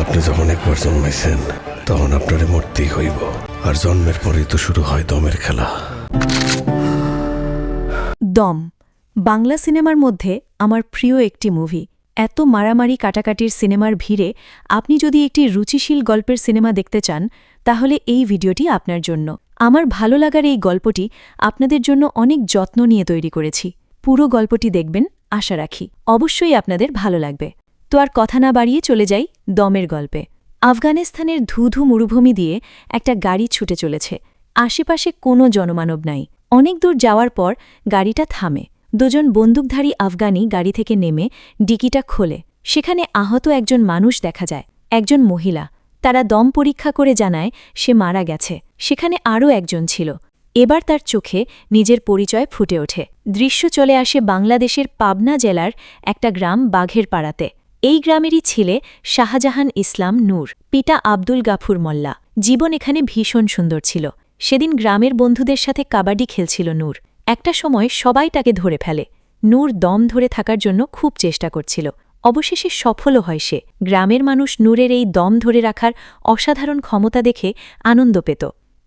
আপনি যখন একবার জন্মাইছেন তখন আপনারে মরতেই হইব, আর জন্মের পরেই তো শুরু হয় দমের খেলা। দম বাংলা সিনেমার মধ্যে আমার প্রিয় একটি মুভি। এত মারামারি কাটাকাটির সিনেমার ভিড়ে আপনি যদি একটি রুচিশীল গল্পের সিনেমা দেখতে চান তাহলে এই ভিডিওটি আপনার জন্য। আমার ভালো লাগার এই গল্পটি আপনাদের জন্য অনেক যত্ন নিয়ে তৈরি করেছি। পুরো গল্পটি দেখবেন আশা রাখি, অবশ্যই আপনাদের ভালো লাগবে। তো আর কথা না বাড়িয়ে চলে যাই দমের গল্পে। আফগানিস্তানের ধুধু মরুভূমি দিয়ে একটা গাড়ি ছুটে চলেছে। আশেপাশে কোনো জনমানব নাই। অনেক দূর যাওয়ার পর গাড়িটা থামে। দুজন বন্দুকধারী আফগানি গাড়ি থেকে নেমে ডিকিটা খোলে। সেখানে আহত একজন মানুষ দেখা যায়, একজন মহিলা। তারা দম পরীক্ষা করে জানায় সে মারা গেছে। সেখানে আরও একজন ছিল। এবার তার চোখে নিজের পরিচয় ফুটে ওঠে। দৃশ্য চলে আসে বাংলাদেশের পাবনা জেলার একটা গ্রাম বাঘের পাড়াতে। এই গ্রামেরই ছেলে শাহজাহান ইসলাম নূর, পিতা আব্দুল গাফুর মোল্লা। জীবন এখানে ভীষণ সুন্দর ছিল। সেদিন গ্রামের বন্ধুদের সাথে কাবাডি খেলছিল নূর। একটা সময় সবাই তাকে ধরে ফেলে। নূর দম ধরে থাকার জন্য খুব চেষ্টা করছিল। অবশেষে সফলও হয় সে। গ্রামের মানুষ নূরের এই দম ধরে রাখার অসাধারণ ক্ষমতা দেখে আনন্দ পেত।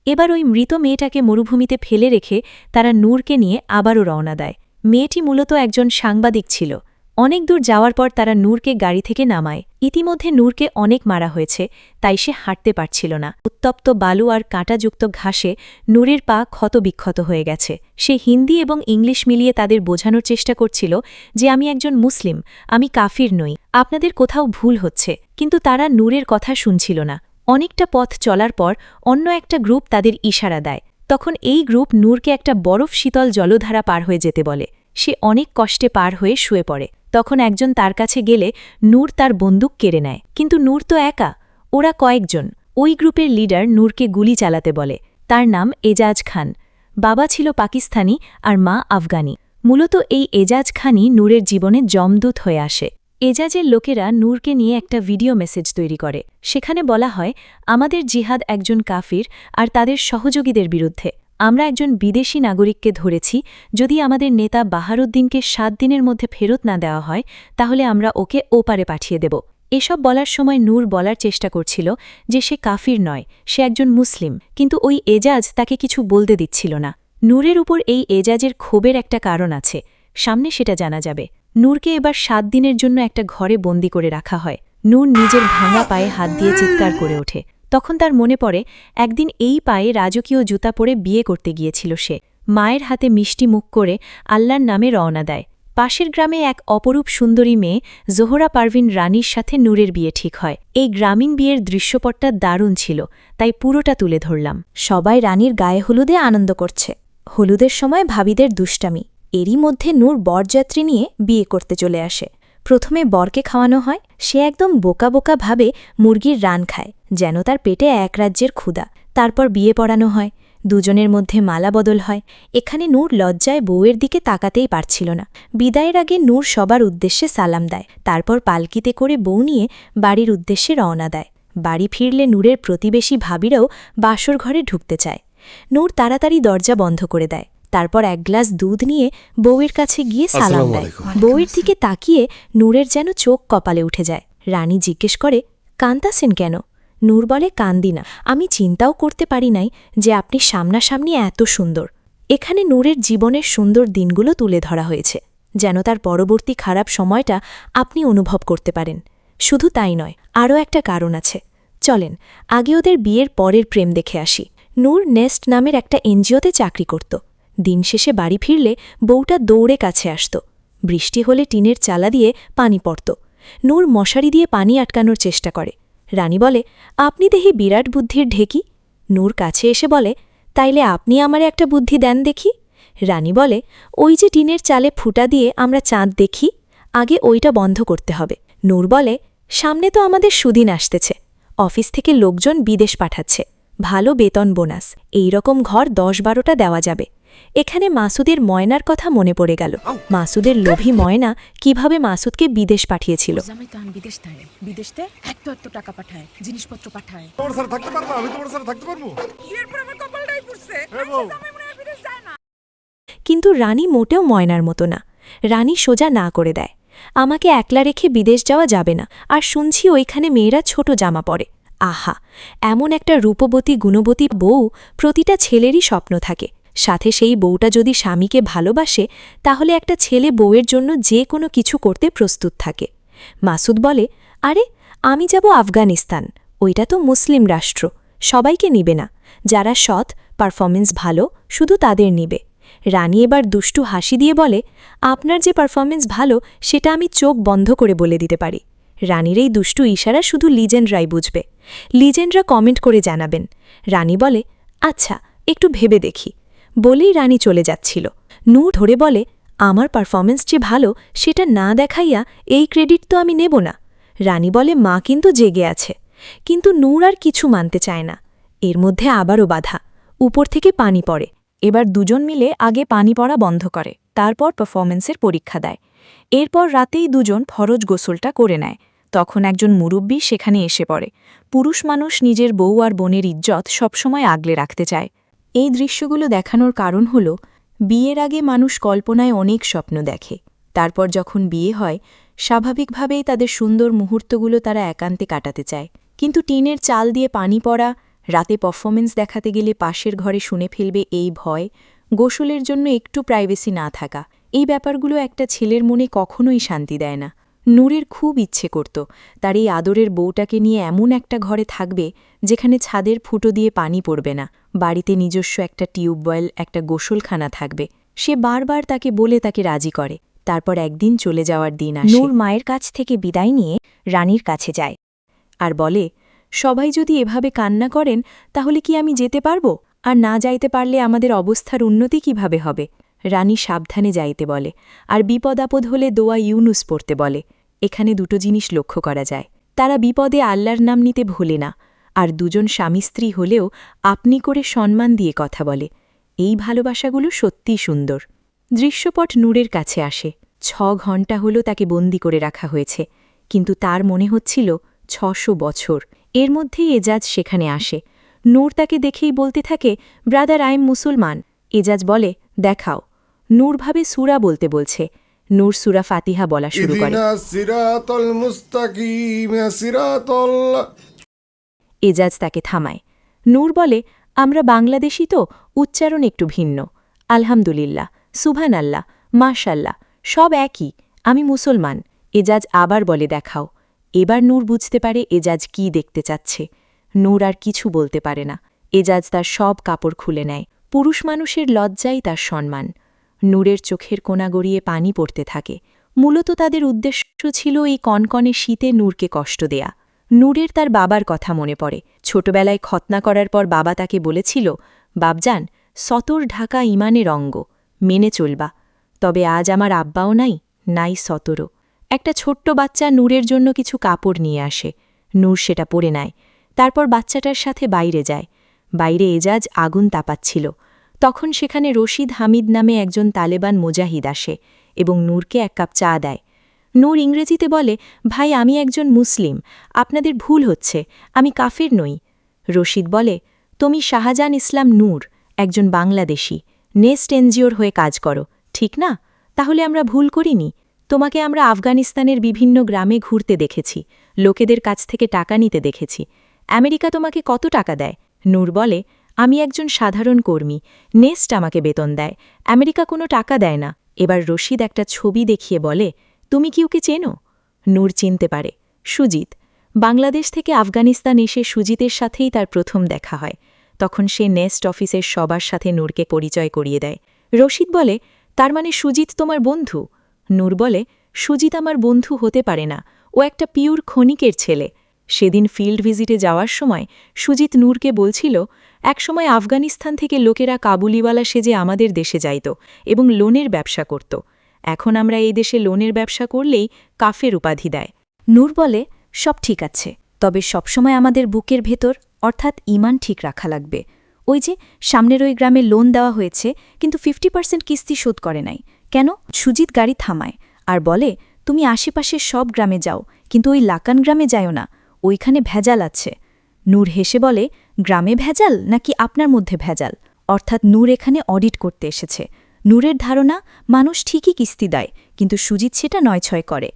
এবার ওই মৃত মেয়েটাকে মরুভূমিতে ফেলে রেখে তারা নূরকে নিয়ে আবারও রওনা দেয়। মেয়েটি মূলত একজন সাংবাদিক ছিল। অনেক দূর যাওয়ার পর তারা নূরকে গাড়ি থেকে নামায়। ইতিমধ্যে নূরকে অনেক মারা হয়েছে, তাই সে হাঁটতে পারছিল না। উত্তপ্ত বালু আর কাঁটাযুক্ত ঘাসে নূরের পা ক্ষতবিক্ষত হয়ে গেছে। সে হিন্দি এবং ইংলিশ মিলিয়ে তাদের বোঝানোর চেষ্টা করছিল যে আমি একজন মুসলিম, আমি কাফির নই, আপনাদের কোথাও ভুল হচ্ছে। কিন্তু তারা নূরের কথা শুনছিল না। অনেকটা পথ চলার পর অন্য একটা গ্রুপ তাদের ইশারা দেয়। তখন এই গ্রুপ নূরকে একটা বরফ শীতল জলধারা পার হয়ে যেতে বলে। সে অনেক কষ্টে পার হয়ে শুয়ে পড়ে। তখন একজন তার কাছে গেলে নূর তার বন্দুক কেড়ে নেয়। কিন্তু নূর তো একা, ওরা কয়েকজন। ওই গ্রুপের লিডার নূরকে গুলি চালাতে বলে। তার নাম এজাজ খান। বাবা ছিল পাকিস্তানি আর মা আফগানি। মূলত এই এজাজ খানই নূরের জীবনে যমদূত হয়ে আসে। এজাজের লোকেরা নূরকে নিয়ে একটা ভিডিও মেসেজ তৈরি করে। সেখানে বলা হয়, আমাদের জিহাদ একজন কাফির আর তাদের সহযোগীদের বিরুদ্ধে। আমরা একজন বিদেশি নাগরিককে ধরেছি। যদি আমাদের নেতা বাহারুদ্দিনকে 7 দিনের মধ্যে ফেরত না দেওয়া হয় তাহলে আমরা ওকে ওপারে পাঠিয়ে দেব। এসব বলার সময় নূর বলার চেষ্টা করছিল যে সে কাফির নয়, সে একজন মুসলিম। কিন্তু ওই এজাজ তাকে কিছু বলতে দিচ্ছিল না। নূরের উপর এই এজাজের ক্ষোভের একটা কারণ আছে, সামনে সেটা জানা যাবে। নূরকে এবার 7 দিনের জন্য একটা ঘরে বন্দি করে রাখা হয়। নূর নিজের ভাঙা পায়ে হাত দিয়ে চিৎকার করে ওঠে। তখন তার মনে পড়ে একদিন এই পায়ে রাজকীয় জুতা পরে বিয়ে করতে গিয়েছিল সে। মায়ের হাতে মিষ্টি মুখ করে আল্লাহর নামে রওনা দেয়। পাশের গ্রামে এক অপরূপ সুন্দরী মেয়ে জোহরা পারভিন রানীর সাথে নূরের বিয়ে ঠিক হয়। এই গ্রামীণ বিয়ের দৃশ্যপটটা দারুণ ছিল, তাই পুরোটা তুলে ধরলাম। সবাই রানীর গায়ে হলুদে আনন্দ করছে। হলুদের সময় ভাবিদের দুষ্টামি। এরই মধ্যে নূর বরযাত্রী নিয়ে বিয়ে করতে চলে আসে। প্রথমে বরকে খাওয়ানো হয়। সে একদম বোকা বোকা ভাবে মুরগির রান খায়, যেন তার পেটে এক রাজ্যের ক্ষুধা। তারপর বিয়ে পড়ানো হয়। দুজনের মধ্যে মালা বদল হয়। এখানে নূর লজ্জায় বউয়ের দিকে তাকাতেই পারছিল না। বিদায়ের আগে নূর সবার উদ্দেশ্যে সালাম দেয়। তারপর পালকিতে করে বউ নিয়ে বাড়ির উদ্দেশ্যে রওনা দেয়। বাড়ি ফিরলে নূরের প্রতিবেশী ভাবিরাও বাসর ঘরে ঢুকতে চায়। নূর তাড়াতাড়ি দরজা বন্ধ করে দেয়। তারপর এক গ্লাস দুধ নিয়ে বউয়ের কাছে গিয়ে সালাম দেয়। বউয়ের দিকে তাকিয়ে নূরের যেন চোখ কপালে উঠে যায়। রানী জিজ্ঞেস করে, কান্তাছেন কেন? নূর বলে, কান্দি না, আমি চিন্তাও করতে পারি নাই যে আপনি সামনাসামনি এত সুন্দর। এখানে নূরের জীবনের সুন্দর দিনগুলো তুলে ধরা হয়েছে, যেন তার পরবর্তী খারাপ সময়টা আপনি অনুভব করতে পারেন। শুধু তাই নয়, আরও একটা কারণ আছে। চলেন আগে ওদের বিয়ের পরের প্রেম দেখে আসি। নূর নেস্ট নামের একটা এনজিওতে চাকরি করত। দিন শেষে বাড়ি ফিরলে বউটা দৌড়ে কাছে আসত। বৃষ্টি হলে টিনের চালা দিয়ে পানি পড়ত। নূর মশারি দিয়ে পানি আটকানোর চেষ্টা করে। রানী বলে, আপনি দেখি বিরাট বুদ্ধির ঢেকি। নূর কাছে এসে বলে, তাইলে আপনি আমারে একটা বুদ্ধি দেন দেখি। রানী বলে, ওই যে টিনের চালে ফুটা দিয়ে আমরা চাঁদ দেখি, আগে ওইটা বন্ধ করতে হবে। নূর বলে, সামনে তো আমাদের সুদিন আসতেছে। অফিস থেকে লোকজন বিদেশ পাঠাচ্ছে, ভালো বেতন বোনাস, এই রকম ঘর 10-12টা দেওয়া যাবে। এখানে মাসুদের ময়নার কথা মনে পড়ে গেল। মাসুদের লোভী ময়না কিভাবে মাসুদকে বিদেশ পাঠিয়েছিল। বিদেশতে এত টাকা পাঠায়, জিনিসপত্র পাঠায়। তোমার সাথে থাকতে পারবো? আমি তোমার সাথে থাকতে পারবো? এরপর আমার কপালটাই পুড়ছে। কিন্তু রানী মোটেও ময়নার মতো না। রানী সোজা না করে দেয়। আমাকে একলা রেখে বিদেশ যাওয়া যাবে না, আর শুনছি ওইখানে মেয়েরা ছোট জামা পরে। আহা, এমন একটা রূপবতী গুণবতী বউ প্রতিটা ছেলেরই স্বপ্ন থাকে। সাথে সেই বউটা যদি স্বামীকে ভালোবাসে, তাহলে একটা ছেলে বউয়ের জন্য যে কোনো কিছু করতে প্রস্তুত থাকে। মাসুদ বলে, আরে আমি যাব আফগানিস্তান, ওইটা তো মুসলিম রাষ্ট্র, সবাইকে নিবে না, যারা সৎ, পারফরমেন্স ভালো, শুধু তাদের নিবে। রানী এবার দুষ্টু হাসি দিয়ে বলে, আপনার যে পারফরমেন্স ভালো সেটা আমি চোখ বন্ধ করে বলে দিতে পারি। রানীর এই দুষ্টু ইশারা শুধু লিজেন্ডরাই বুঝবে। লিজেন্ডরা কমেন্ট করে জানাবেন। রানী বলে, আচ্ছা একটু ভেবে দেখি। বলেই রানী চলে যাচ্ছিল। নূর ধরে বলে, আমার পারফরমেন্স যে ভালো সেটা না দেখাইয়া এই ক্রেডিট তো আমি নেব না। রানী বলে, মা কিন্তু জেগে আছে। কিন্তু নূর আর কিছু মানতে চায় না। এর মধ্যে আবারও বাধা, উপর থেকে পানি পড়ে। এবার দুজন মিলে আগে পানি পড়া বন্ধ করে, তারপর পারফরমেন্সের পরীক্ষা দেয়। এরপর রাতেই দুজন ফরজ গোসলটা করে নেয়। তখন একজন মুরব্বী সেখানে এসে পড়ে। পুরুষ মানুষ নিজের বউ আর বোনের ইজ্জত সবসময় আগলে রাখতে চায়। এই দৃশ্যগুলো দেখানোর কারণ হল, বিয়ের আগে মানুষ কল্পনায় অনেক স্বপ্ন দেখে, তারপর যখন বিয়ে হয় স্বাভাবিকভাবেই তাদের সুন্দর মুহূর্তগুলো তারা একান্তে কাটাতে চায়। কিন্তু টিনের চাল দিয়ে পানি পড়া, রাতে পারফরমেন্স দেখাতে গেলে পাশের ঘরে শুনে ফেলবে এই ভয়, গোসলের জন্য একটু প্রাইভেসি না থাকা, এই ব্যাপারগুলো একটা ছেলের মনে কখনোই শান্তি দেয় না। নূরের খুব ইচ্ছে করত তার এই আদরের বউটাকে নিয়ে এমন একটা ঘরে থাকবে যেখানে ছাদের ফুটো দিয়ে পানি পড়বে না, বাড়িতে নিজস্ব একটা টিউবওয়েল, একটা গোসলখানা থাকবে। সে বারবার তাকে বলে তাকে রাজি করে। তারপর একদিন চলে যাওয়ার দিন আসে। নূর মায়ের কাছ থেকে বিদায় নিয়ে রানীর কাছে যায় আর বলে, সবাই যদি এভাবে কান্না করেন তাহলে কি আমি যেতে পারবো? আর না যাইতে পারলে আমাদের অবস্থার উন্নতি কিভাবে হবে? রানী সাবধানে যাইতে বলে, আর বিপদ আপদ হলে দোয়া ইউনুস পড়তে বলে। এখানে দুটো জিনিস লক্ষ্য করা যায়, তারা বিপদে আল্লাহর নাম নিতে ভোলে না, আর দুজন স্বামী স্ত্রী হলেও আপনি করে সম্মান দিয়ে কথা বলে। এই ভালোবাসাগুলো সত্যিই সুন্দর। দৃশ্যপট নূরের কাছে আসে। 6 ঘণ্টা হল তাকে বন্দি করে রাখা হয়েছে, কিন্তু তার মনে হচ্ছিল 600 বছর। এর মধ্যেই এজাজ সেখানে আসে। নূর তাকে দেখেই বলতে থাকে, ব্রাদার আই এম মুসলমান। এজাজ বলে, দেখাও। নূর ভাবে সূরা বলতে বলছে। নূর সূরা ফাতিহা বলা শুরু করে। সিরাতাল মুস্তাকিম সিরাতাল। এজাজ তাকে থামায়। নূর বলে, আমরা বাংলাদেশি তো, উচ্চারণ একটু ভিন্ন। আলহামদুলিল্লাহ, সুবহান আল্লাহ, মাশাল্লাহ, সব একই, আমি মুসলমান। এজাজ আবার বলে, দেখাও। এবার নূর বুঝতে পারে এজাজ কি দেখতে চাচ্ছে। নূর আর কিছু বলতে পারে না। এজাজ তার সব কাপড় খুলে নেয়। পুরুষ মানুষের লজ্জাই তার সম্মান। নূরের চোখের কোণা গড়িয়ে পানি পড়তে থাকে। মূলত তাদের উদ্দেশ্য ছিল এই কনকনে শীতে নূরকে কষ্ট দেয়া। নূরের তার বাবার কথা মনে পড়ে। ছোটবেলায় খতনা করার পর বাবা তাকে বলেছিল, বাবজান, সতর ঢাকা ইমানের অঙ্গ, মেনে চলবা। তবে আজ আমার আব্বাও নাই, নাই সতরও। একটা ছোট্ট বাচ্চা নূরের জন্য কিছু কাপড় নিয়ে আসে। নূর সেটা পরে নেয়। তারপর বাচ্চাটার সাথে বাইরে যায়। বাইরে এজাজ আগুন তাপাচ্ছিল। তখন সেখানে রশিদ হামিদ নামে একজন তালেবান মুজাহিদ আসে এবং নূরকে 1 কাপ চা দেয়। নূর ইংরেজিতে বলে, ভাই আমি একজন মুসলিম, আপনাদের ভুল হচ্ছে, আমি কাফের নই। রশিদ বলে, তুমি শাহজাহান ইসলাম নূর, একজন বাংলাদেশি, নেস্ট এনজিওর হয়ে কাজ করো, ঠিক না? তাহলে আমরা ভুল করিনি। তোমাকে আমরা আফগানিস্তানের বিভিন্ন গ্রামে ঘুরতে দেখেছি, লোকেদের কাছ থেকে টাকা নিতে দেখেছি। আমেরিকা তোমাকে কত টাকা দেয়? নূর বলে, আমি একজন সাধারণ কর্মী, নেস্ট আমাকে বেতন দেয়, আমেরিকা কোনো টাকা দেয় না। এবার রশিদ একটা ছবি দেখিয়ে বলে, তুমি কি ওকে চেনো? নূর চিনতে পারে, সুজিত। বাংলাদেশ থেকে আফগানিস্তান এসে সুজিতের সাথেই তার প্রথম দেখা হয়। তখন সে নেস্ট অফিসের সবার সাথে নূরকে পরিচয় করিয়ে দেয়। রশিদ বলে, তার মানে সুজিত তোমার বন্ধু? নূর বলে, সুজিত আমার বন্ধু হতে পারে না, ও একটা পিওর ক্ষণিকের ছেলে। সেদিন ফিল্ড ভিজিটে যাওয়ার সময় সুজিত নূরকে বলছিল, একসময় আফগানিস্তান থেকে লোকেরা কাবুলিওয়ালা সেজে আমাদের দেশে যাইত এবং লোনের ব্যবসা করত। এখন আমরা এই দেশে লোনের ব্যবসা করলেই কাফের উপাধি দেয়। নূর বলে, সব ঠিক আছে, তবে সবসময় আমাদের বুকের ভেতর অর্থাৎ ঈমান ঠিক রাখা লাগবে। ওই যে সামনের ওই গ্রামে লোন দেওয়া হয়েছে, কিন্তু 50% কিস্তি শোধ করে নাই কেন? সুজিত গাড়ি থামায় আর বলে, তুমি আশেপাশের সব গ্রামে যাও, কিন্তু ওই লাকান গ্রামে যাও না, ওইখানে ভেজাল আছে। নূর হেসে বলে, গ্রামে ভেজাল নাকি আপনার মধ্যে ভেজাল? অর্থাৎ নূর এখানে অডিট করতে এসেছে। নূরের ধারণা, মানুষ ঠিকই কিস্তি দেয়, কিন্তু সুজিত সেটা নয়ছয় করে।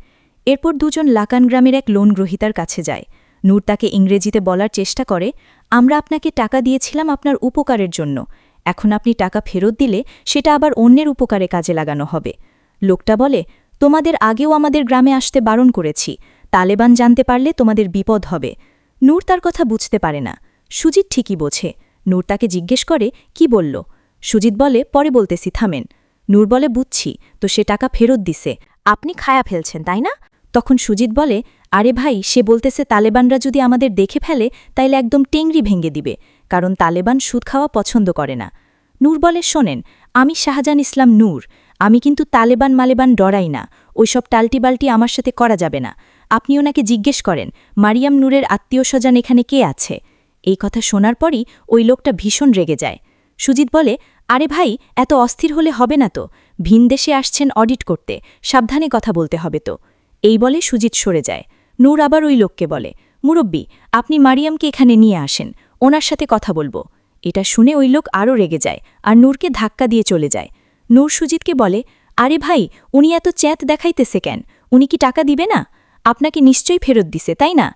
এরপর দুজন লাকান গ্রামের এক লোন গ্রহীতার কাছে যায়। নূর তাকে ইংরেজিতে বলার চেষ্টা করে, আমরা আপনাকে টাকা দিয়েছিলাম আপনার উপকারের জন্য, এখন আপনি টাকা ফেরত দিলে সেটা আবার অন্যের উপকারে কাজে লাগানো হবে। লোকটা বলে, তোমাদের আগেও আমাদের গ্রামে আসতে বারণ করেছি, তালেবান জানতে পারলে তোমাদের বিপদ হবে। নূর তার কথা বুঝতে পারে না। সুজিত ঠিকই বোঝে। নূর তাকে জিজ্ঞেস করে, কি বলল? সুজিত বলে, পরে বলতেছি, থামেন। নূর বলে, বুঝছি, তো সে টাকা ফেরত দিছে, আপনি খায়া ফেলছেন তাই না? তখন সুজিত বলে, আরে ভাই, সে বলতেছে তালেবানরা যদি আমাদের দেখে ফেলে তাইলে একদম টেংরি ভেঙে দিবে, কারণ তালেবান সুদ খাওয়া পছন্দ করে না। নূর বলে, শোনেন, আমি শাহজাহান ইসলাম নূর, আমি কিন্তু তালেবান মালেবান ডরাই না, ওইসব টাল্টিবাল্টি আমার সাথে করা যাবে না। আপনি ওনাকে জিজ্ঞেস করেন মারিয়াম নূরের আত্মীয়স্বজন এখানে কে আছে। এই কথা শোনার পরই ওই লোকটা ভীষণ রেগে যায়। সুজিত বলে, আরে ভাই, এত অস্থির হলে হবে না তো, ভিনদেশে আসছেন অডিট করতে, সাবধানে কথা বলতে হবে তো। এই বলে সুজিত সরে যায়। নূর আবার ওই লোককে বলে, মুরব্বি, আপনি মারিয়ামকে এখানে নিয়ে আসেন, ওনার সাথে কথা বলবো। এটা শুনে ওই লোক আরও রেগে যায় আর নূরকে ধাক্কা দিয়ে চলে যায়। নূর সুজিতকে বলে, আরে ভাই, উনি এত চ্যাঁত দেখাইতেছে কেন? উনি কি টাকা দিবে না? আপনাকে নিশ্চয়ই ফেরত দিছে তাই না?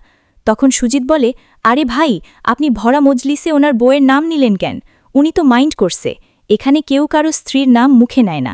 তখন সুজিত বলে, আরে ভাই, আপনি ভরা মজলিসে ওনার বউয়ের নাম নিলেন কেন? উনি তো মাইন্ড করছে, এখানে কেউ কারো স্ত্রীর নাম মুখে নেয় না।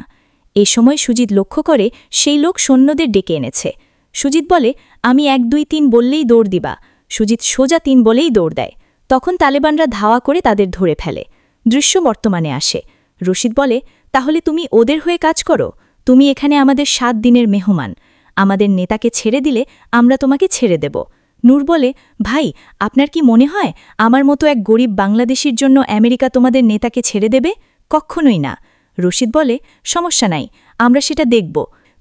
এ সময় সুজিত লক্ষ্য করে সেই লোক সৈন্যদের ডেকে এনেছে। সুজিত বলে, আমি 1 2 3 বললেই দৌড় দিবা। সুজিত সোজা 3 বলেই দৌড় দেয়। তখন তালেবানরা ধাওয়া করে তাদের ধরে ফেলে। দৃশ্য বর্তমানে আসে। রশিদ বলে, তাহলে তুমি ওদের হয়ে কাজ করো, তুমি এখানে আমাদের 7 দিনের মেহমান, আমাদের নেতাকে ছেড়ে দিলে আমরা তোমাকে ছেড়ে দেব। নূর বলে, ভাই, আপনার কি মনে হয় আমার মতো এক গরিব বাংলাদেশির জন্য আমেরিকা তোমাদের নেতাকে ছেড়ে দেবে? কখনোই না। রশিদ বলে, সমস্যা নাই, আমরা সেটা দেখব,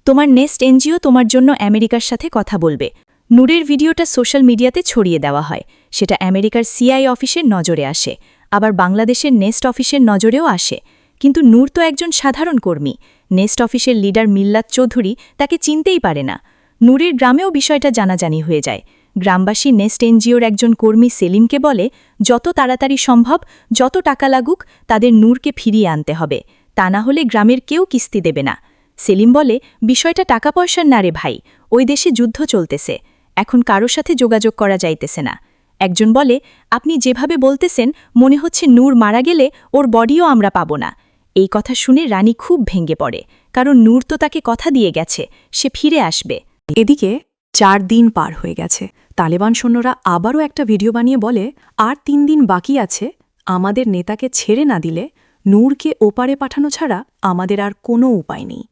তোমার নেস্ট এনজিও তোমার জন্য আমেরিকার সাথে কথা বলবে। নূরের ভিডিওটা সোশ্যাল মিডিয়াতে ছড়িয়ে দেওয়া হয়। সেটা আমেরিকার সিআই অফিসের নজরে আসে, আবার বাংলাদেশের নেস্ট অফিসের নজরেও আসে। কিন্তু নূর তো একজন সাধারণ কর্মী। নেস্ট অফিসের লিডার মিল্লাত চৌধুরী তাকে চিনতেই পারে না। নূরের গ্রামেও বিষয়টা জানাজানি হয়ে যায়। গ্রামবাসী নেস্ট এনজিওর একজন কর্মী সেলিমকে বলে, যত তাড়াতাড়ি সম্ভব, যত টাকা লাগুক, তাদের নূরকে ফিরিয়ে আনতে হবে, তা না হলে গ্রামের কেউ কিস্তি দেবে না। সেলিম বলে, বিষয়টা টাকা পয়সার না রে ভাই, ওই দেশে যুদ্ধ চলতেছে, এখন কারো সাথে যোগাযোগ করা যাইতেছে না। একজন বলে, আপনি যেভাবে বলতেছেন মনে হচ্ছে নূর মারা গেলে ওর বডিও আমরা পাব না। এই কথা শুনে রানী খুব ভেঙে পড়ে, কারণ নূর তো তাকে কথা দিয়ে গেছে সে ফিরে আসবে। এদিকে 4 দিন পার হয়ে গেছে। তালেবান সৈন্যরা আবারও একটা ভিডিও বানিয়ে বলে, আর 3 দিন বাকি আছে, আমাদের নেতাকে ছেড়ে না দিলে নূরকে ওপারে পাঠানো ছাড়া আমাদের আর কোনো উপায় নেই।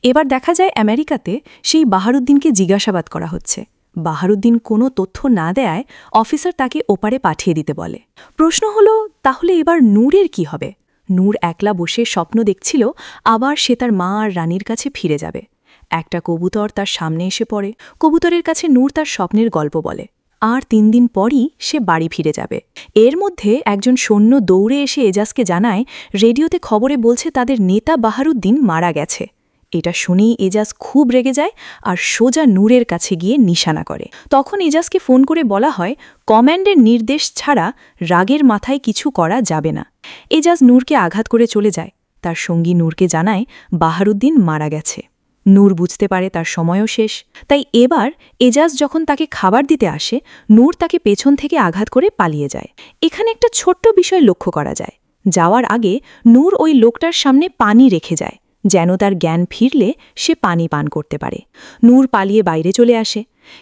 এবার দেখা যায় আমেরিকাতে সেই বাহারুদ্দিনকে জিজ্ঞাসাবাদ করা হচ্ছে। বাহারুদ্দিন কোনো তথ্য না দেয় অফিসার তাকে ওপারে পাঠিয়ে দিতে বলে। প্রশ্ন হলো, তাহলে এবার নূরের কি হবে? নূর একলা বসে স্বপ্ন দেখছিল আবার সে তার মা আর রানীর কাছে ফিরে যাবে। একটা কবুতর তার সামনে এসে পড়ে। কবুতরের কাছে নূর তার স্বপ্নের গল্প বলে। আর 3 দিন পরই সে বাড়ি ফিরে যাবে। এর মধ্যে একজন সৈন্য দৌড়ে এসে এজাজকে জানায়, রেডিওতে খবরে বলছে তাদের নেতা বাহারুদ্দিন মারা গেছে। এটা শুনেই এজাজ খুব রেগে যায় আর সোজা নূরের কাছে গিয়ে নিশানা করে। তখন এজাজকে ফোন করে বলা হয়, কমান্ডের নির্দেশ ছাড়া রাগের মাথায় কিছু করা যাবে না। এজাজ নূরকে আঘাত করে চলে যায়। তার সঙ্গী নূরকে জানায় বাহারুদ্দিন মারা গেছে। নূর বুঝতে পারে তার সময়ও শেষ। তাই এবার এজাজ যখন তাকে খাবার দিতে আসে, নূর তাকে পেছন থেকে আঘাত করে পালিয়ে যায়। এখানে একটা ছোট্ট বিষয় লক্ষ্য করা যায়। যাওয়ার আগে নূর ওই লোকটার সামনে পানি রেখে যায়, যেন তার জ্ঞান ফিরলে সে পানি পান করতে পারে। নূর পালিয়ে বাইরে চলে আসে,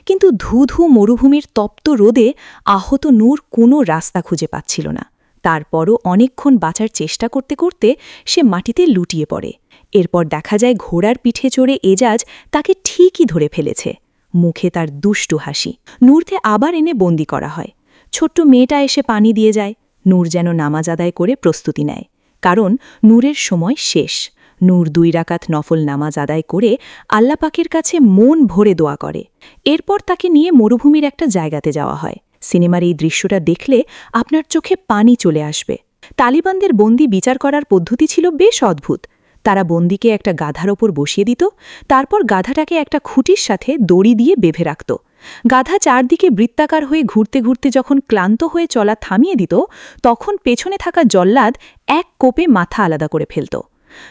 কিন্তু ধু ধু মরুভূমির তপ্ত রোদে আহত নূর কোনো রাস্তা খুঁজে পাচ্ছিল না। তারপরও অনেকক্ষণ বাঁচার চেষ্টা করতে করতে সে মাটিতে লুটিয়ে পড়ে। এরপর দেখা যায় ঘোড়ার পিঠে চড়ে এজাজ তাকে ঠিকই ধরে ফেলেছে। মুখে তার দুষ্টু হাসি। নূরকে আবার এনে বন্দি করা হয়। ছোট্ট মেয়েটা এসে পানি দিয়ে যায়। নূর যেন নামাজ আদায় করে প্রস্তুতি নেয়, কারণ নূরের সময় শেষ। নূর 2 রাকাত নফল নামাজ আদায় করে আল্লাহ পাকের কাছে মন ভরে দোয়া করে। এরপর তাকে নিয়ে মরুভূমির একটা জায়গাতে যাওয়া হয়। সিনেমার এই দৃশ্যটা দেখলে আপনার চোখে পানি চলে আসবে। তালিবানদের বন্দি বিচার করার পদ্ধতি ছিল বেশ অদ্ভুত। তারা বন্দিকে একটা গাধার ওপর বসিয়ে দিত, তারপর গাধাটাকে একটা খুঁটির সাথে দড়ি দিয়ে বেঁধে রাখত। গাধা চারদিকে বৃত্তাকার হয়ে ঘুরতে ঘুরতে যখন ক্লান্ত হয়ে চলা থামিয়ে দিত, তখন পেছনে থাকা জল্লাদ এক কোপে মাথা আলাদা করে ফেলত।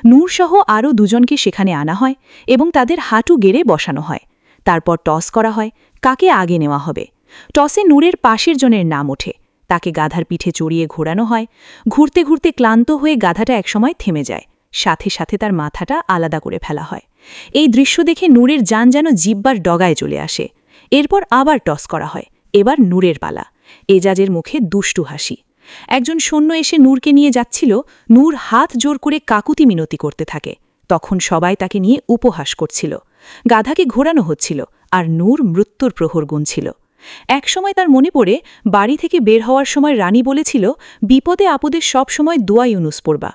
নূরসহ আরও দুজনকে সেখানে আনা হয় এবং তাদের হাঁটু গেড়ে বসানো হয়। তারপর টস করা হয় কাকে আগে নেওয়া হবে। টসে নূরের পাশের জনের নাম ওঠে। তাকে গাধার পিঠে চড়িয়ে ঘোরানো হয়। ঘুরতে ঘুরতে ক্লান্ত হয়ে গাধাটা একসময় থেমে যায়। সাথে সাথে তার মাথাটা আলাদা করে ফেলা হয়। এই দৃশ্য দেখে নূরের যান যেন জিব্বার ডগায় চলে আসে। এরপর আবার টস করা হয়। এবার নূরের পালা। এজাজের মুখে দুষ্টু হাসি। একজন সৈন্য এসে নূরকে নিয়ে যাচ্ছিল। নূর হাত জোর করে কাকুতি মিনতি করতে থাকে। তখন সবাই তাকে নিয়ে উপহাস করছিল। গাধাকে ঘোরানো হচ্ছিল আর নূর মৃত্যুর প্রহর গুনছিল। একসময় তার মনে পড়ে বাড়ি থেকে বের হওয়ার সময় রানী বলেছিল, বিপদে আপদে সব সময় দোয়া ইউনুস পড়বা।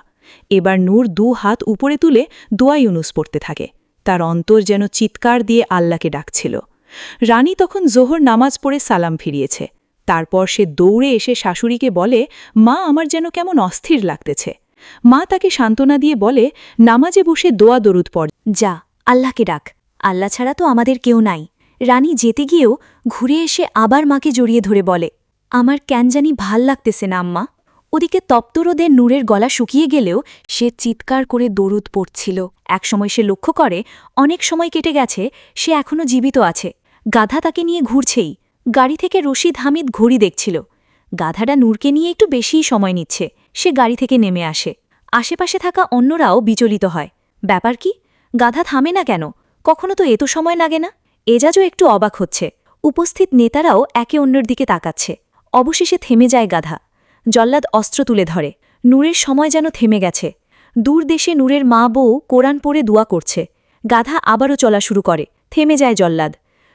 এবার নূর 2 হাত উপরে তুলে দোয়া ইউনুস পড়তে থাকে। তার অন্তর যেন চিৎকার দিয়ে আল্লাহকে ডাকছিল। রানী তখন জোহর নামাজ পড়ে সালাম ফিরিয়েছে। তারপর সে দৌড়ে এসে শাশুড়িকে বলে, মা আমার যেন কেমন অস্থির লাগতেছে। মা তাকে সান্ত্বনা দিয়ে বলে, নামাজে বসে দোয়া দরুদ পড়। যা, আল্লাহকে ডাক। আল্লাহ ছাড়া তো আমাদের কেউ নাই। রানী যেতে গিয়েও ঘুরে এসে আবার মাকে জড়িয়ে ধরে বলে, আমার কেন জানি ভাল লাগতেছে না আম্মা। ওদিকে তপ্ত রোদে নূরের গলা শুকিয়ে গেলেও সে চিৎকার করে দরুদ পড়ছিল। একসময় সে লক্ষ্য করে অনেক সময় কেটে গেছে, সে এখনও জীবিত আছে। গাধা তাকে নিয়ে ঘুরছেই। গাড়ি থেকে রশিদ হামিদ ঘড়ি দেখছিল। গাধাটা নূরকে নিয়ে একটু বেশিই সময় নিচ্ছে। সে গাড়ি থেকে নেমে আসে। আশেপাশে থাকা অন্যরাও বিচলিত হয়। ব্যাপার কি? গাধা থামে না কেন? কখনো তো এত সময় লাগে না। এজাজও একটু অবাক হচ্ছে। উপস্থিত নেতারাও একে অন্যের দিকে তাকাচ্ছে। অবশেষে থেমে যায় গাধা। জল্লাদ অস্ত্র তুলে ধরে। নূরের সময় যেন থেমে গেছে। দূর দেশে নূরের মা বউ কোরআন পড়ে দোয়া করছে। গাধা আবারও চলা শুরু করে। থেমে যায় জল্লাদ।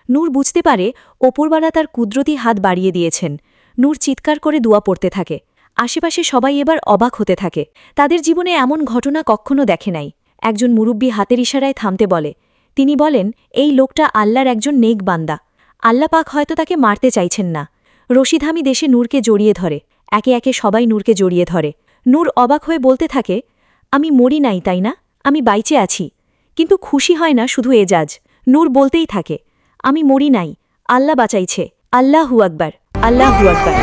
নূর বুঝতে পারে ওপরবালা তার কুদরতি হাত বাড়িয়ে দিয়েছেন। নূর চিৎকার করে দোয়া পড়তে থাকে। আশেপাশে সবাই এবার অবাক হতে থাকে। তাদের জীবনে এমন ঘটনা কখনো দেখে নাই। একজন মুরব্বী হাতের ইশারায় থামতে বলে। তিনি বলেন, এই লোকটা আল্লাহর একজন নেক বান্দা। আল্লাহ পাক হয়তো তাকে মারতে চাইছেন না। রশিদ হামিদ এসে নূরকে জড়িয়ে ধরে। একে একে সবাই নূরকে জড়িয়ে ধরে। নূর অবাক হয়ে বলতে থাকে, আমি মরি নাই তাই না? আমি বাইচে আছি। কিন্তু খুশি হয় না শুধু এজাজ। নূর বলতেই থাকে, আমি মরি নাই, আল্লাহ বাঁচাইছে। আল্লাহু আকবার, আল্লাহু আকবার।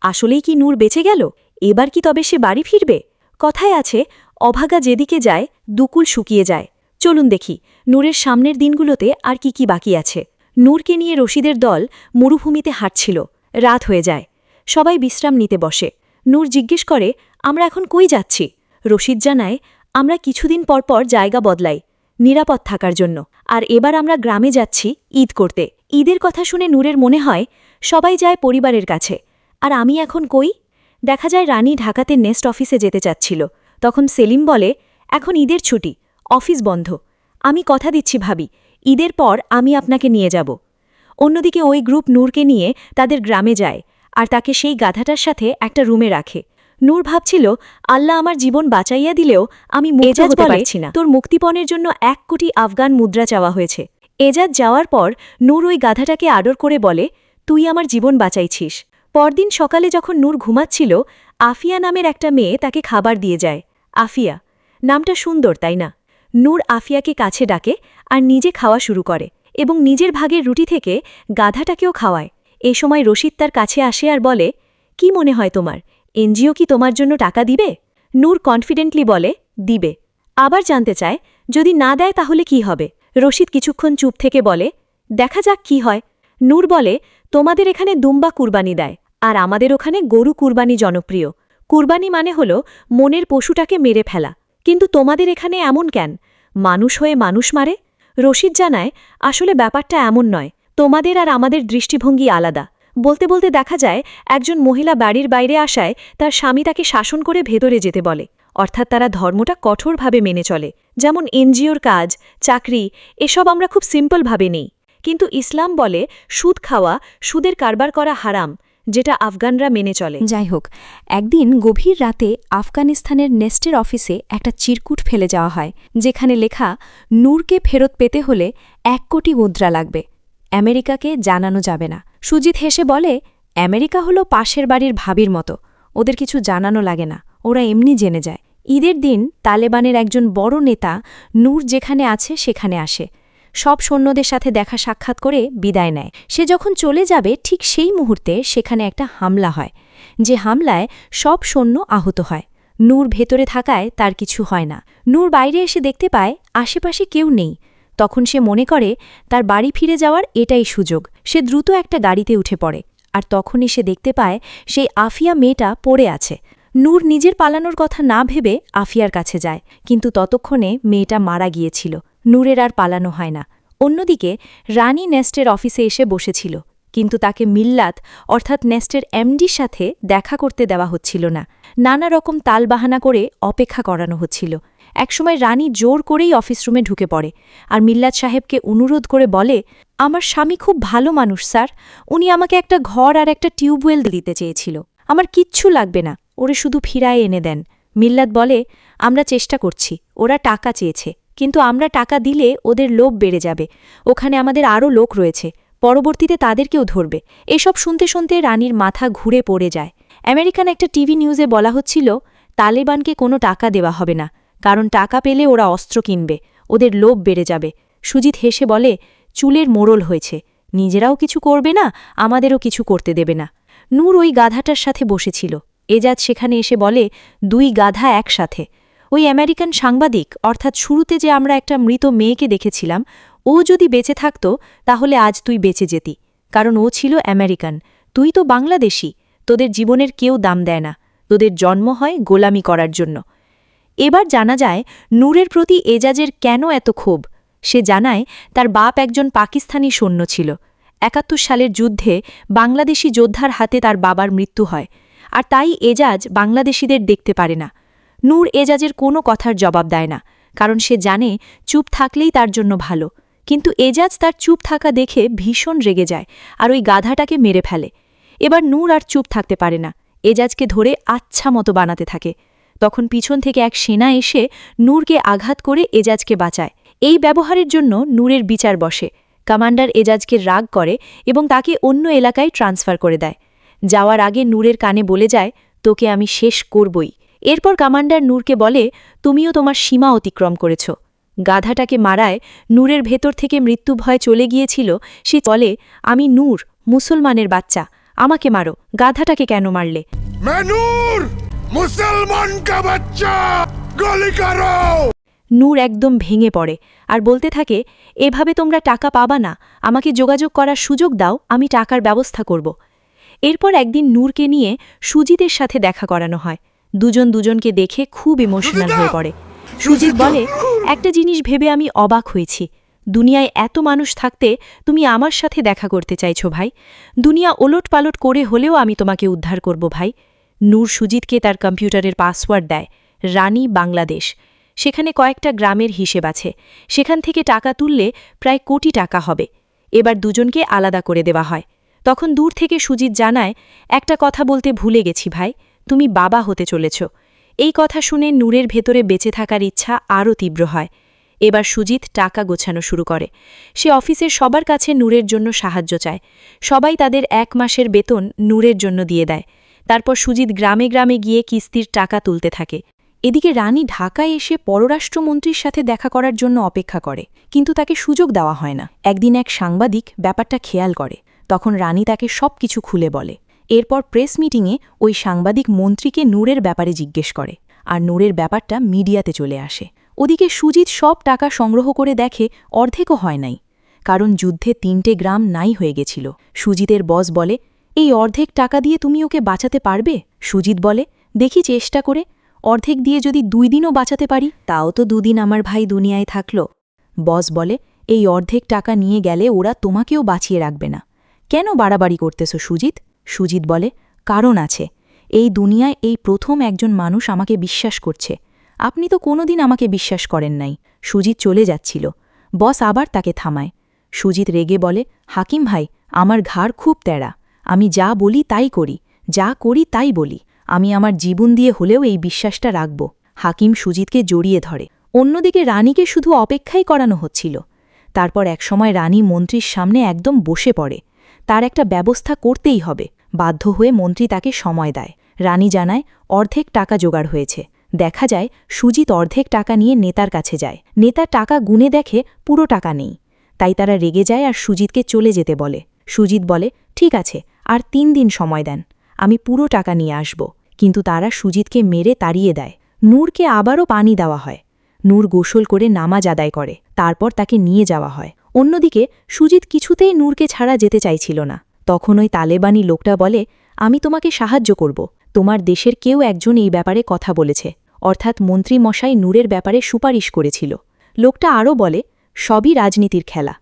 আসলেই কি নূর বেঁচে গেল? এবার কি তবে সে বাড়ি ফিরবে? কথায় আছে, অভাগা যেদিকে যায় দুকুল শুকিয়ে যায়। চলুন দেখি নূরের সামনের দিনগুলোতে আর কি কি বাকি আছে। নূরকে নিয়ে রশিদের দল মরুভূমিতে হাঁটছিল। রাত হয়ে যায়। সবাই বিশ্রাম নিতে বসে। নূর জিজ্ঞেস করে, আমরা এখন কই যাচ্ছি? রশিদ জানায়, আমরা কিছুদিন পর পর জায়গা বদলাই, নিরাপদ থাকার জন্য। আর এবার আমরা গ্রামে যাচ্ছি ঈদ করতে। ঈদের কথা শুনে নূরের মনে হয় সবাই যায় পরিবারের কাছে। আর আমি এখন কই? দেখা যায় রানী ঢাকাতে নেস্ট অফিসে যেতে চাচ্ছিল। তখন সেলিম বলে, এখন ঈদের ছুটি, অফিস বন্ধ। আমি কথা দিচ্ছি ভাবি, ঈদের পর আমি আপনাকে নিয়ে যাব। অন্যদিকে ওই গ্রুপ নূরকে নিয়ে তাদের গ্রামে যায় আর তাকে সেই গাধাটার সাথে একটা রুমে রাখে। নূর ভাবছিল, আল্লাহ আমার জীবন বাঁচাইয়া দিলেও আমি মুক্ত হতে পারছি না। তোর মুক্তিপণের জন্য 1 কোটি আফগান মুদ্রা চাওয়া হয়েছে। এজাজ যাওয়ার পর নূর ওই গাধাটাকে আদর করে বলে, তুই আমার জীবন বাঁচাইছিস। পরদিন সকালে যখন নূর ঘুমাচ্ছিল, আফিয়া নামের একটা মেয়ে তাকে খাবার দিয়ে যায়। আফিয়া নামটা সুন্দর তাই না? নূর আফিয়াকে কাছে ডাকে আর নিজে খাওয়া শুরু করে এবং নিজের ভাগের রুটি থেকে গাধাটাকেও খাওয়ায়। এ সময় রশিদ তার কাছে আসে আর বলে, কি মনে হয় তোমার, এনজিও কি তোমার জন্য টাকা দিবে? নূর কনফিডেন্টলি বলে, দিবে। আবার জানতে চায়, যদি না দেয় তাহলে কি হবে? রশিদ কিছুক্ষণ চুপ থেকে বলে, দেখা যাক কি হয়। নূর বলে, তোমাদের এখানে দুম্বা কুরবানি দেয় আর আমাদের ওখানে গরু কুরবানি জনপ্রিয়। কুরবানি মানে হল মনের পশুটাকে মেরে ফেলা। কিন্তু তোমাদের এখানে এমন কেন? মানুষ হয়ে মানুষ মারে? রশিদ জানায়, আসলে ব্যাপারটা এমন নয়। তোমাদের আর আমাদের দৃষ্টিভঙ্গি আলাদা। বলতে বলতে দেখা যায় একজন মহিলা বাড়ির বাইরে আসায় তার স্বামী তাকে শাসন করে ভেতরে যেতে বলে। অর্থাৎ তারা ধর্মটা কঠোরভাবে মেনে চলে। যেমন এনজিওর কাজ, চাকরি, এসব আমরা খুব সিম্পলভাবে নেই। কিন্তু ইসলাম বলে সুদ খাওয়া, সুদের কারবার করা হারাম, যেটা আফগানরা মেনে চলে। যাই হোক, একদিন গভীর রাতে আফগানিস্তানের নেস্টের অফিসে একটা চিরকুট ফেলে যাওয়া হয়, যেখানে লেখা, নূরকে ফেরত পেতে হলে 1 কোটি মুদ্রা লাগবে। আমেরিকাকে জানানো যাবে না। সুজিত হেসে বলে, আমেরিকা হলো পাশের বাড়ির ভাবির মতো, ওদের কিছু জানানো লাগে না, ওরা এমনি জেনে যায়। ঈদের দিন তালেবানের একজন বড় নেতা নূর যেখানে আছে সেখানে আসে। সব সৈন্যদের সাথে দেখা সাক্ষাৎ করে বিদায় নেয়। সে যখন চলে যাবে ঠিক সেই মুহূর্তে সেখানে একটা হামলা হয়। যে হামলায় সব সৈন্য আহত হয়। নূর ভেতরে থাকায় তার কিছু হয় না। নূর বাইরে এসে দেখতে পায় আশেপাশে কেউ নেই। তখন সে মনে করে তার বাড়ি ফিরে যাওয়ার এটাই সুযোগ। সে দ্রুত একটা গাড়িতে উঠে পড়ে, আর তখনই সে দেখতে পায় সেই আফিয়া মেয়েটা পড়ে আছে। নূর নিজের পালানোর কথা না ভেবে আফিয়ার কাছে যায়, কিন্তু ততক্ষণে মেয়েটা মারা গিয়েছিল। নূরের আর পালানো হয় না। অন্যদিকে রানী নেস্টের অফিসে এসে বসেছিল, কিন্তু তাকে মিল্লাত অর্থাৎ নেস্টের এমডির সাথে দেখা করতে দেওয়া হচ্ছিল না। নানা রকম তালবাহানা করে অপেক্ষা করানো হচ্ছিল। একসময় রানী জোর করেই অফিস রুমে ঢুকে পড়ে, আর মিল্লাত সাহেবকে অনুরোধ করে বলে, আমার স্বামী খুব ভালো মানুষ স্যার, উনি আমাকে একটা ঘর আর একটা টিউবওয়েল দিতে চেয়েছিল। আমার কিচ্ছু লাগবে না, ওরে শুধু ফিরায় এনে দেন। মিল্লাত বলে, আমরা চেষ্টা করছি, ওরা টাকা চেয়েছে, কিন্তু আমরা টাকা দিলে ওদের লোভ বেড়ে যাবে। ওখানে আমাদের আরও লোক রয়েছে, পরবর্তীতে তাদেরকেও ধরবে। এসব শুনতে শুনতে রানীর মাথা ঘুরে পড়ে যায়। আমেরিকান একটা টিভি নিউজে বলা হচ্ছিল, তালেবানকে কোনো টাকা দেওয়া হবে না, কারণ টাকা পেলে ওরা অস্ত্র কিনবে, ওদের লোভ বেড়ে যাবে। সুজিত হেসে বলে, চুলের মোড়ল হয়েছে, নিজেরাও কিছু করবে না, আমাদেরও কিছু করতে দেবে না। নূর ওই গাধাটার সাথে বসেছিল। এজাজ সেখানে এসে বলে, দুই গাধা একসাথে। ওই আমেরিকান সাংবাদিক, অর্থাৎ শুরুতে যে আমরা একটা মৃত মেয়েকে দেখেছিলাম, ও যদি বেঁচে থাকত তাহলে আজ তুই বেঁচে যেতি, কারণ ও ছিল আমেরিকান, তুই তো বাংলাদেশী। তোদের জীবনের কেউ দাম দেয় না, তোদের জন্ম হয় গোলামি করার জন্য। এবার জানা যায় নূরের প্রতি এজাজের কেন এত ক্ষোভ। সে জানায় তার বাপ একজন পাকিস্তানি সৈন্য ছিল। ৭১ সালের যুদ্ধে বাংলাদেশি যোদ্ধার হাতে তার বাবার মৃত্যু হয়, আর তাই এজাজ বাংলাদেশিদের দেখতে পারে না। নূর এজাজের কোনো কথার জবাব দেয় না, কারণ সে জানে চুপ থাকলেই তার জন্য ভালো। কিন্তু এজাজ তার চুপ থাকা দেখে ভীষণ রেগে যায়, আর ওই গাধাটাকে মেরে ফেলে। এবার নূর আর চুপ থাকতে পারে না, এজাজকে ধরে আচ্ছা মতো বানাতে থাকে। তখন পিছন থেকে এক সেনা এসে নূরকে আঘাত করে এজাজকে বাঁচায়। এই ব্যবহারের জন্য নূরের বিচার বসে। কমান্ডার এজাজকে রাগ করে এবং তাকে অন্য এলাকায় ট্রান্সফার করে দেয়। যাওয়ার আগে নূরের কানে বলে যায়, তোকে আমি শেষ করবই। এরপর কমান্ডার নূরকে বলে, তুমিও তোমার সীমা অতিক্রম করেছ। গাধাটাকে মারায় নূরের ভেতর থেকে মৃত্যু ভয় চলে গিয়েছিল। সে বলে, আমি নূর, মুসলমানের বাচ্চা, আমাকে মারো, গাধাটাকে কেন মারলে? मैं नूर मुसलमान का बच्चा गोली करो। নূর একদম ভেঙে পড়ে আর বলতে থাকে, এভাবে তোমরা টাকা পাবা না, আমাকে যোগাযোগ করার সুযোগ দাও, আমি টাকার ব্যবস্থা করব। এরপর একদিন নূরকে নিয়ে সুজিতের সাথে দেখা করানো হয়। দুজন দুজনকে দেখে খুব ইমোশনাল হয়ে পড়ে। সুজিত বলে, একটা জিনিস ভেবে আমি অবাক হয়েছি, দুনিয়ায় এত মানুষ থাকতে তুমি আমার সাথে দেখা করতে চাইছো ভাই। দুনিয়া ওলট পালট করে হলেও আমি তোমাকে উদ্ধার করব ভাই। নূর সুজিতকে তার কম্পিউটারের পাসওয়ার্ড দেয়, রানী বাংলাদেশ। সেখানে কয়েকটা গ্রামের হিসেব আছে, সেখান থেকে টাকা তুললে প্রায় কোটি টাকা হবে। এবার দুজনকে আলাদা করে দেওয়া হয়। তখন দূর থেকে সুজিত জানায়, একটা কথা বলতে ভুলে গেছি ভাই, তুমি বাবা হতে চলেছ। এই কথা শুনে নূরের ভেতরে বেঁচে থাকার ইচ্ছা আরও তীব্র হয়। এবার সুজিত টাকা গোছানো শুরু করে। সে অফিসের সবার কাছে নূরের জন্য সাহায্য চায়। সবাই তাদের ১ মাসের বেতন নূরের জন্য দিয়ে দেয়। তারপর সুজিত গ্রামে গ্রামে গিয়ে কিস্তির টাকা তুলতে থাকে। এদিকে রানী ঢাকায় এসে পররাষ্ট্রমন্ত্রীর সাথে দেখা করার জন্য অপেক্ষা করে, কিন্তু তাকে সুযোগ দেওয়া হয় না। একদিন এক সাংবাদিক ব্যাপারটা খেয়াল করে, তখন রানী তাকে সবকিছু খুলে বলে। এরপর প্রেস মিটিংয়ে ওই সাংবাদিক মন্ত্রীকে নূরের ব্যাপারে জিজ্ঞেস করে, আর নূরের ব্যাপারটা মিডিয়াতে চলে আসে। ওদিকে সুজিত সব টাকা সংগ্রহ করে দেখে অর্ধেকও হয় নাই, কারণ যুদ্ধে ৩টে গ্রাম নাই হয়ে গেছিল। সুজিতের বস বলে, এই অর্ধেক টাকা দিয়ে তুমি ওকে বাঁচাতে পারবে? সুজিত বলে, দেখি চেষ্টা করে, অর্ধেক দিয়ে যদি 2 দিনও বাঁচাতে পারি। তাও তো 2 দিন আমার ভাই দুনিয়ায় থাকল। বস বলে, এই অর্ধেক টাকা নিয়ে গেলে ওরা তোমাকেও বাঁচিয়ে রাখবে না। কেন বাড়াবাড়ি করতেছ সুজিত? সুজিত বলে, কারণ আছে, এই দুনিয়ায় এই প্রথম একজন মানুষ আমাকে বিশ্বাস করছে। আপনি তো কোনোদিন আমাকে বিশ্বাস করেন নাই। সুজিত চলে যাচ্ছিল, বস আবার তাকে থামায়। সুজিত রেগে বলে, হাকিম ভাই, আমার ঘাড় খুব তেড়া, আমি যা বলি তাই করি, যা করি তাই বলি, আমি আমার জীবন দিয়ে হলেও এই বিশ্বাসটা রাখব। হাকিম সুজিতকে জড়িয়ে ধরে। অন্যদিকে রানীকে শুধু অপেক্ষাই করানো হচ্ছিল। তারপর একসময় রানী মন্ত্রীর সামনে একদম বসে পড়ে। তার একটা ব্যবস্থা করতেই হবে। বাধ্য হয়ে মন্ত্রী তাকে সময় দেয়। রানী জানায় অর্ধেক টাকা জোগাড় হয়েছে। দেখা যায় সুজিত অর্ধেক টাকা নিয়ে নেতার কাছে যায়। নেতা টাকা গুনে দেখে পুরো টাকা নেই। তাই তারা রেগে যায় আর সুজিতকে চলে যেতে বলে। সুজিত বলে, ঠিক আছে, আর 3 দিন সময় দেন, আমি পুরো টাকা নিয়ে আসব কিন্তু তারা সুজিতকে মেরে তাড়িয়ে দেয় নূরকে আবারও পানি দেওয়া হয় নূর গোসল করে নামাজ আদায় করে তারপর তাকে নিয়ে যাওয়া হয় অন্যদিকে সুজিত কিছুতেই নূরকে ছাড়া যেতে চাইছিল না তখন ওই তালেবানি লোকটা বলে আমি তোমাকে সাহায্য করব তোমার দেশের কেউ একজন এই ব্যাপারে কথা বলেছে অর্থাৎ মন্ত্রী মশাই নূরের ব্যাপারে সুপারিশ করেছিল লোকটা আরও বলে সবই রাজনীতির খেলা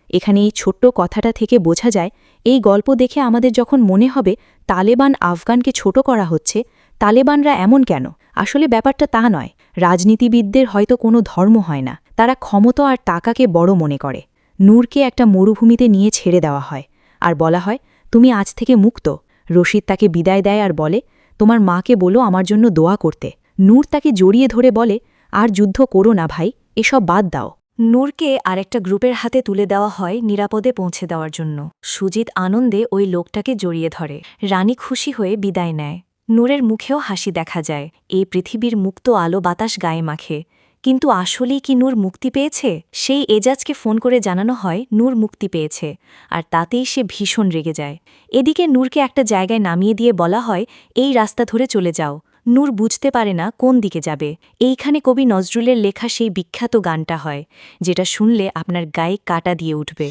এখানে এই ছোট্ট কথাটা থেকে বোঝা যায় এই গল্প দেখে আমাদের যখন মনে হবে তালেবান আফগানকে ছোট করা হচ্ছে তালেবানরা এমন কেন আসলে ব্যাপারটা তা নয় রাজনীতিবিদদের হয়তো কোনো ধর্ম হয় না তারা ক্ষমতা আর টাকাকে বড় মনে করে নূরকে একটা মরুভূমিতে নিয়ে ছেড়ে দেওয়া হয় আর বলা হয় তুমি আজ থেকে মুক্ত রশিদ তাকে বিদায় দেয় আর বলে তোমার মাকে বলো আমার জন্য দোয়া করতে নূর তাকে জড়িয়ে ধরে বলে আর যুদ্ধ করো না ভাই এসব বাদ দাও নূরকে আরেকটা গ্রুপের হাতে তুলে দেওয়া হয় নিরাপদে পৌঁছে দেওয়ার জন্য সুজিত আনন্দে ওই লোকটাকে জড়িয়ে ধরে রানী খুশি হয়ে বিদায় নেয় নূরের মুখেও হাসি দেখা যায় এই পৃথিবীর মুক্ত আলো বাতাস গায়ে মাখে কিন্তু আসলেই কি নূর মুক্তি পেয়েছে সেই এজাজকে ফোন করে জানানো হয় নূর মুক্তি পেয়েছে আর তাতেই সে ভীষণ রেগে যায় এদিকে নূরকে একটা জায়গায় নামিয়ে দিয়ে বলা হয় এই রাস্তা ধরে চলে যাও নূর বুঝতে পারে না কোন দিকে যাবে এইখানে কবি নজরুলের লেখা সেই বিখ্যাত গানটা হয় যেটা শুনলে আপনার গায়ে কাটা দিয়ে উঠবে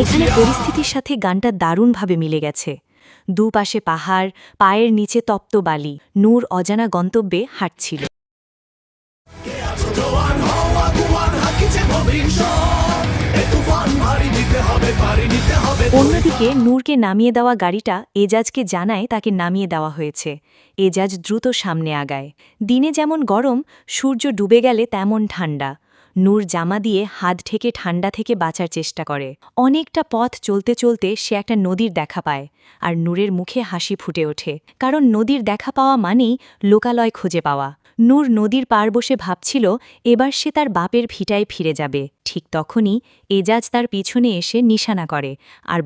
এখানে পরিস্থিতির সাথে গানটা দারুণভাবে মিলে গেছে দুপাশে পাহাড় পায়ের নিচে তপ্ত বালি নূর অজানা গন্তব্যে হাঁটছিল অন্যদিকে নূরকে নামিয়ে দেওয়া গাড়িটা এজাজকে জানায় তাকে নামিয়ে দেওয়া হয়েছে এজাজ দ্রুত সামনে আগায় দিনে যেমন গরম সূর্য ডুবে গেলে তেমন ঠান্ডা নূর জামা দিয়ে হাত ঢেকে ঠান্ডা থেকে বাঁচার চেষ্টা করে অনেকটা পথ চলতে চলতে সে একটা নদীর দেখা পায় আর নূরের মুখে হাসি ফুটে ওঠে কারণ নদীর দেখা পাওয়া মানেই লোকালয় খুঁজে পাওয়া নূর নদীর পার বসে ভাবছিল এবার সে তার বাপের ভিটায় ফিরে যাবে ঠিক তখনই এজাজ তার পিছনে এসে নিশানা করে আর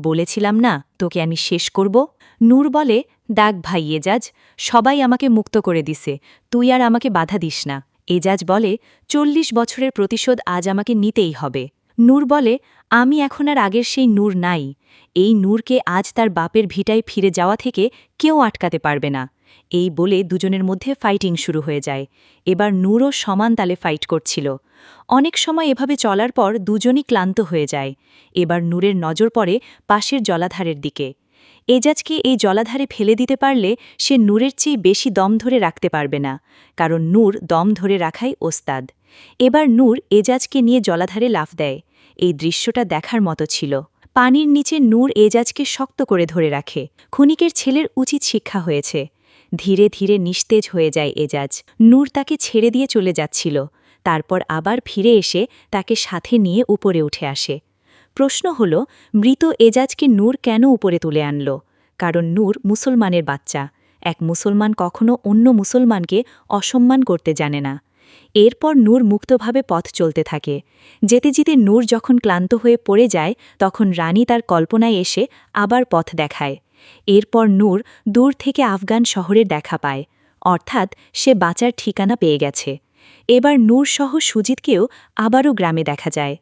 বলেছিলাম না তোকে আমি শেষ করব নূর বলে দাগ ভাই এজাজ সবাই আমাকে মুক্ত করে দিছে তুই আর আমাকে বাধা দিস না এজাজ বলে ৪০ বছরের প্রতিশোধ আজ আমাকে নিতেই হবে নূর বলে আমি এখন আর আগের সেই নূর নাই এই নূরকে আজ তার বাপের ভিটায় ফিরে যাওয়া থেকে কেউ আটকাতে পারবে না এই বলে দুজনের মধ্যে ফাইটিং শুরু হয়ে যায় এবার নূরও সমান তালে ফাইট করছিল অনেক সময় এভাবে চলার পর দুজনই ক্লান্ত হয়ে যায় এবার নূরের নজর পড়ে পাশের জলাধারের দিকে এজাজকে এই জলাধারে ফেলে দিতে পারলে সে নূরের চেয়ে বেশি দম ধরে রাখতে পারবে না কারণ নূর দম ধরে রাখাই ওস্তাদ এবার নূর এজাজকে নিয়ে জলাধারে লাফ দেয় এই দৃশ্যটা দেখার মতো ছিল পানির নিচে নূর এজাজকে শক্ত করে ধরে রাখে ক্ষণিকের ছেলের উচিত শিক্ষা হয়েছে ধীরে ধীরে নিস্তেজ হয়ে যায় এজাজ নূর তাকে ছেড়ে দিয়ে চলে যাচ্ছিল তারপর আবার ফিরে এসে তাকে সাথে নিয়ে উপরে উঠে আসে প্রশ্ন হল মৃত এজাজকে নূর কেন উপরে তুলে আনল কারণ নূর মুসলমানের বাচ্চা এক মুসলমান কখনো অন্য মুসলমানকে অসম্মান করতে জানে না এরপর নূর মুক্তভাবে পথ চলতে থাকে যেতে যেতে নূর যখন ক্লান্ত হয়ে পড়ে যায় তখন রানী তার কল্পনায় এসে আবার পথ দেখায় এরপর নূর দূর থেকে আফগান শহরের দেখা পায় অর্থাৎ সে বাঁচার ঠিকানা পেয়ে গেছে এবার নূর সহ সুজিতকেও আবারও গ্রামে দেখা যায়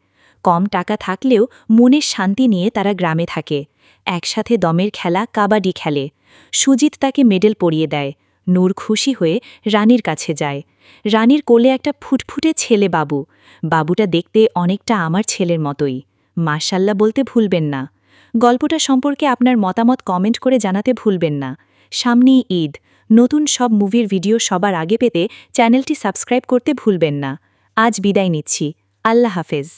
কম টাকা থাকলেও মনের শান্তি নিয়ে তারা গ্রামে থাকে একসাথে দমের খেলা কাবাডি খেলে সুজিত তাকে মেডেল পরিয়ে দেয় নূর খুশি হয়ে রানীর কাছে যায় রানীর কোলে একটা ফুটফুটে ছেলে বাবুটা দেখতে অনেকটা আমার ছেলের মতোই মাশাল্লাহ বলতে ভুলবেন না গল্পটা সম্পর্কে আপনার মতামত কমেন্ট করে জানাতে ভুলবেন না সামনেই ঈদ নতুন সব মুভির ভিডিও সবার আগে পেতে চ্যানেলটি সাবস্ক্রাইব করতে ভুলবেন না আজ বিদায় নিচ্ছি আল্লাহ হাফেজ